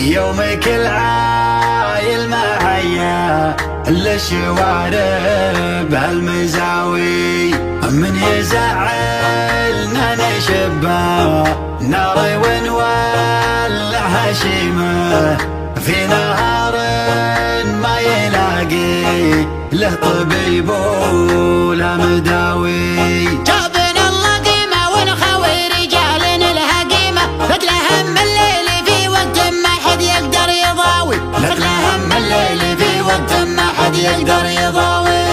يومك العايل معايا للشوارب هالمزاوي، من يزعلنا نشبه نار ونولع هشيمه في نهار ما يلاقي له طبيب ولا مداوي. جابنا الله قيمة ونخوي رجال لها قيمة، مثل هم الليل في وقت ما حد يقدر يضاوي، مثل هم الليل في وقت ما حد يقدر يضاوي.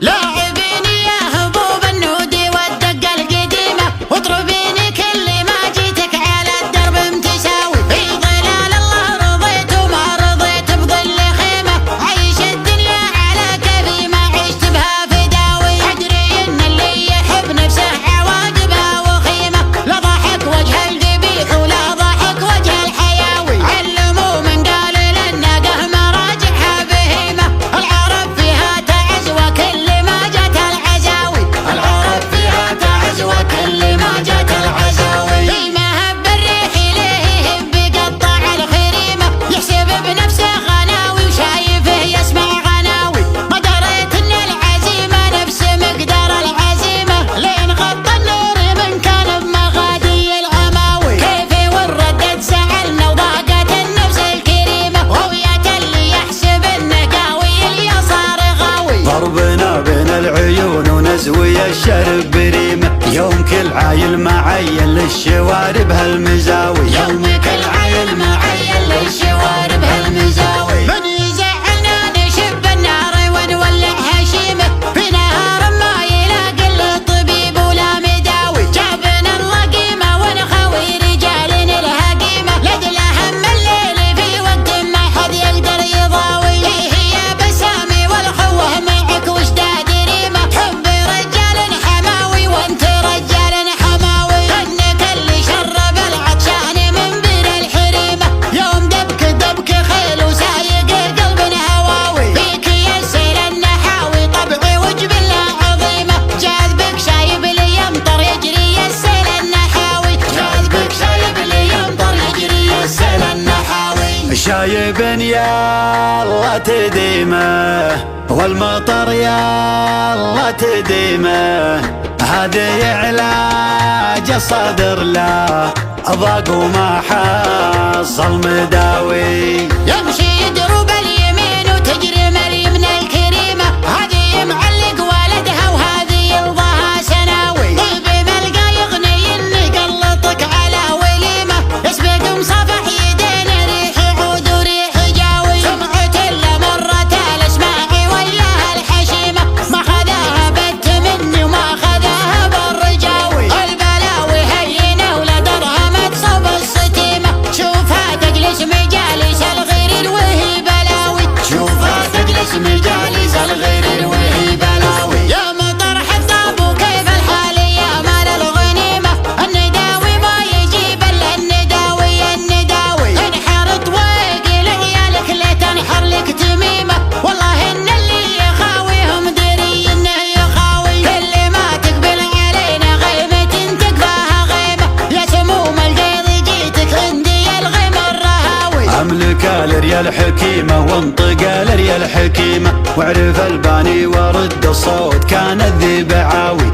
لاعبيني يا هبوب النودي والدقة القديمة، واضربيني كل ما جيتك على الدرب متساوي. في ظلال الله رضيت وما رضيت بظل خيمة، عيش الدنيا على كيفي ما عشت بها فداوي. أدري إن اللي يحب نفسه عواقبها وخيمة، لا ضحك وجه القبيح ولا ضحك وجه الحياوي. علموا من قال للنقه مراجعها بهيمة، العرب فيها تعز وكل ما جت العزاوي، العرب فيها تعز وكل ما جت العزاوي. فيما هب الريح إليه يهب يقطع الخريمة، يحسب بنفسه غناوي وشايفه يسمع غناوي. ما دريت إن العزيمة نفس مقدار العزيمة، لين غطى النور من كان بمغادي العماوي. كيفي والردد سألنا وضاقت النفس الكريمة، وهوية اللي يحسب إنه قاوي اليسار غاوي. ضربنا بين العيون ونزوي الشرب بريمة، يومك العايل معين للشوارب هالمزاوي، يومك العايل معين للشوارب هالمزاوي. من يزعلنا نشب النار ونولع هشيمه، في نهار ما يلاقي له طبيب ولا مداوي. جابنا الله قيمة ونخوي رجال لها قيمة، لدل هم الليل في وقت ما حد يقدر يضاوي. هي بسامي والخوه معك وش تدريمه، حب رجال حماوي وانت رجال حماوي. انك اللي شرب العطشان من بين الحريمه، يوم دبك دبك خيل وسايق قلب هواوي. فيك يسيل النحاوي طبعي وجبلها عظيمه، جاذبك شايب لي يمطر يجري السيل النحاوي، جاذبك شايب لي يمطر يجري السيل النحاوي. شايب يا الله تديمه والمطر يا الله تديمه، هذه علاج الصدر لا ضاق وما حصل مداوي. يمشي يدرب اليمين وتجري مريم الكريمة، هذه معلق والدها وهذه يرضاها سناوي. طيب ملقى يغني اني قلطك على وليمة، يسبق مصافح يدين ريح عود وريح جاوي. سمعت الا مرت الاسماعي وياها الحشيمة، ما خذاها بت مني وما خذاها بالرجاوي. البلاوي هينة ولا درهم تصب الستيمة، شوفها تجلس مجالس الغير وهي بلاوي، شوفها تجلس مجالس الغير وهي بلاوي. يا مطر حطاب وكيف الحال يا مال الغنيمة، النداوي ما يجيب الا النداوي النداوي. انحرت وقل عيالك لا تنحر لك تميمة، والله ان اللي يخاويهم دري انه يخاوي. كل ما تقبل علينا غيمة تكفاها غيمة، يا سموم القيض جيتك عندي الغيم الرهاوي. املك الريال حكيمه وانطق الريال حكيمه، واعرف الباني ورد الصوت كان الذي بعاوي.